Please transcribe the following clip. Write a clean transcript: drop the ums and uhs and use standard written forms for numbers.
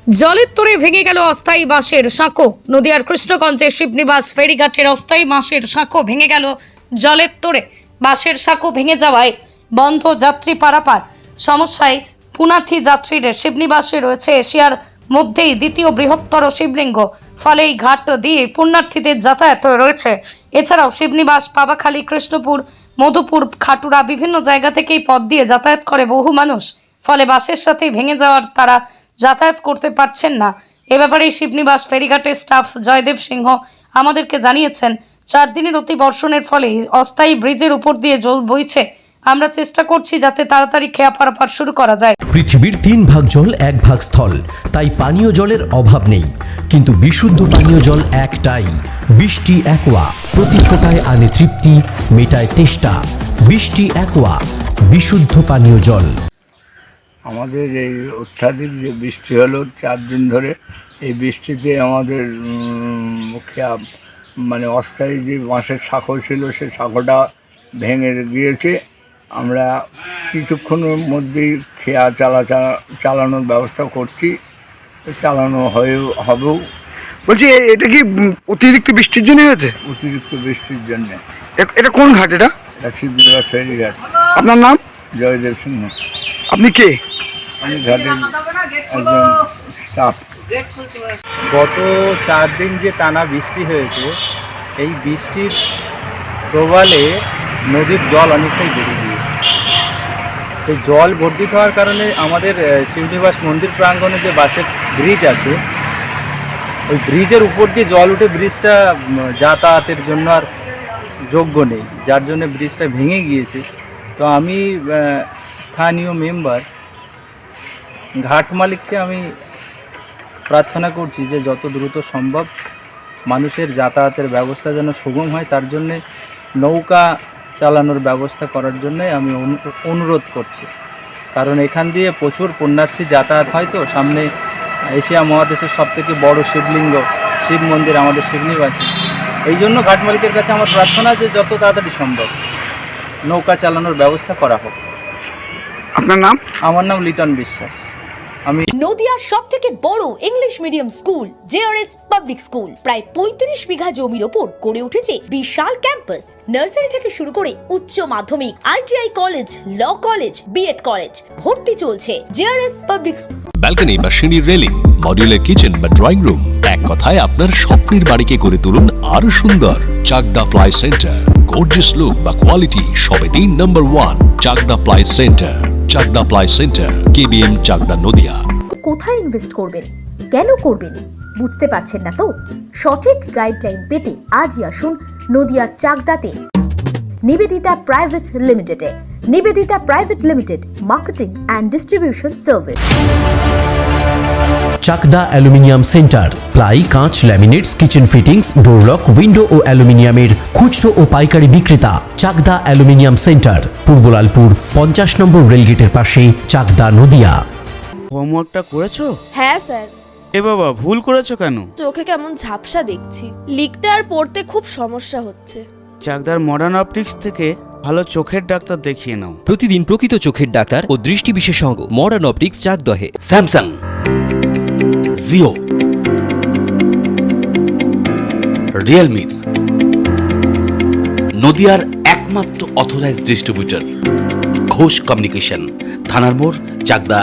জলের তোড়ে ভেঙে গেল অস্থায়ী বাঁশের সাঁকো। নদিয়ার কৃষ্ণগঞ্জে শিবনিবাস ফেরিঘাটের অস্থায়ী বাঁশের সাঁকো ভেঙে গেল জলের তোড়ে। বাঁশের সাঁকো ভেঙে যাওয়ায় বন্ধ যাত্রী পারাপার। সমস্যায় পুনাথি যাত্রীরা। শিবনিবাসে রয়েছে এশিয়ার মধ্যেই দ্বিতীয় বৃহত্তর শিবলিঙ্গ, ফলে এই ঘাট দিয়ে পুণ্যার্থীদের যাতায়াত রয়েছে। এছাড়াও শিবনিবাস, পাবাখালী, কৃষ্ণপুর, মধুপুর, খাটুরা বিভিন্ন জায়গা থেকে এই পথ দিয়ে যাতায়াত করে বহু মানুষ। ফলে বাসের সাথে ভেঙে যাওয়ার তারা যাতায়াত করতে পারছেন না। এ ব্যাপারে শিবনিবাস ফেরিঘাটের স্টাফ জয়দেব সিংহ আমাদেরকে জানিয়েছেন, 4 দিনের অতি বর্ষণের ফলে অস্থায়ী ব্রিজের উপর দিয়ে জল বইছে। আমরা চেষ্টা করছি যাতে তাড়াতাড়ি খেয়া পারাপার শুরু করা যায়। পৃথিবীর 3 ভাগ জল 1 ভাগ স্থল, তাই পানীয় জলের অভাব নেই। কিন্তু বিশুদ্ধ পানীয় জল একটাই, বৃষ্টি অ্যাকোয়া। প্রতি ফোঁটায় আনে তৃপ্তি, মেটায় তেষ্টা। বৃষ্টি অ্যাকোয়া, বিশুদ্ধ পানীয় জল। আমাদের এই অত্যাধিক যে বৃষ্টি হলো 4 দিন ধরে, এই বৃষ্টিতে আমাদের মানে অস্থায়ী যে বাঁশের সাঁকো ছিল সেই সাঁকোটা ভেঙে গিয়েছে। আমরা কিছুক্ষণের মধ্যেই খেয়া চালানোর ব্যবস্থা করছি, চালানো হবেও। বলছি এটা কি অতিরিক্ত বৃষ্টির জন্য হয়েছে? অতিরিক্ত বৃষ্টির জন্যে। এটা কোন ঘাট? এটা শিবনিবাস ফেরিঘাট। আপনার নাম? জয়দেব সিংহ। আপনি কে? আমি ঘাটের একজন স্টাফ। গত 4 দিন যে টানা বৃষ্টি হয়েছে, এই বৃষ্টির প্রবালে নদীর জল অনেকটাই বেড়ে গিয়েছে। তো জল বর্ধিত হওয়ার কারণে আমাদের শিবনিবাস মন্দির প্রাঙ্গণে যে বাসের ব্রিজ আছে, ওই ব্রিজের উপর দিয়ে জল উঠে ব্রিজটা যাতায়াতের জন্য আর যোগ্য নেই, যার জন্য ব্রিজটা ভেঙে গিয়েছে। তো আমি স্থানীয় মেম্বার ঘাট মালিককে আমি প্রার্থনা করছি যে যত দ্রুত সম্ভব মানুষের যাতায়াতের ব্যবস্থা যেন সুগম হয়, তার জন্যে নৌকা চালানোর ব্যবস্থা করার জন্যে আমি অনুরোধ করছি। কারণ এখান দিয়ে প্রচুর পুণ্যার্থী যাতায়াত হয়। তো সামনে এশিয়া মহাদেশের সবথেকে বড় শিবলিঙ্গ, শিব মন্দির আমাদের শিবনিবাসে। এই জন্য ঘাট মালিকের কাছে আমার প্রার্থনা যে যত তাড়াতাড়ি সম্ভব নৌকা চালানোর ব্যবস্থা করা হোক। আপনার নাম? আমার নাম লিটন বিশ্বাস। আমি নদিয়ার সবথেকে বড় English medium school JRS public school, প্রায় 35 বিঘা জমির ওপর গড়ে উঠেছে বিশাল ক্যাম্পাস। নার্সারি থেকে শুরু করে উচ্চ মাধ্যমিক, ITI college, law college, BEd college, ভর্তি চলছে। জেআরএস পাবলিক ব্যালকনি বা সিঁড়ির রেলিং, মডিউলার কিচেন বা ড্রয়িং রুম, এক কথায় আপনার স্বপ্নের বাড়িকে করে তুলুন আরো সুন্দর। Chakdaha ply centre, gorgeous look বা কোয়ালিটি সবে 3 number 1 Chakdaha ply centre. Chakdaha ply centre, KBM, Chakdaha, Nadia. কোথায় ইনভেস্ট করবেন, কেন করবেন বুঝতে পারছেন না তো? সঠিক গাইডলাইন পেতে আজই আসুন নদিয়ার চাকদাতে নিবেদিতা প্রাইভেট লিমিটেডে। Nivedita private limited, marketing and distribution service. Chakda aluminium centre, ply, কাঁচ, laminates, kitchen fittings, door lock, window ও অ্যালুমিনিয়ামের খুচরো ও পাইকারি বিক্রেতা। Chakda aluminium centre, Purbalalpur 50 number রেলগেটের পাশে, চাকদা, নদিয়া। হোমওয়ার্কটা করেছো? হ্যাঁ স্যার। এ বাবা, ভুল করেছো কেন? চোখে কেমন ঝাপসা দেখছি, লিখতে আর পড়তে খুব সমস্যা হচ্ছে। চাকদার মডার্ন অপটিক্স থেকে ভালো চোখের ডাক্তার দেখিয়ে নাও। প্রতিদিন প্রকৃত চোখের ডাক্তার ও দৃষ্টি বিশেষজ্ঞ মডার্ন অপটিক্স, চাকদহে। স্যামসাং, জিও, রিয়েলমি, নদিয়ার একমাত্র অথরাইজড ডিস্ট্রিবিউটর ঘোষ কমিউনিকেশন, থানার মোড়, চাকদা।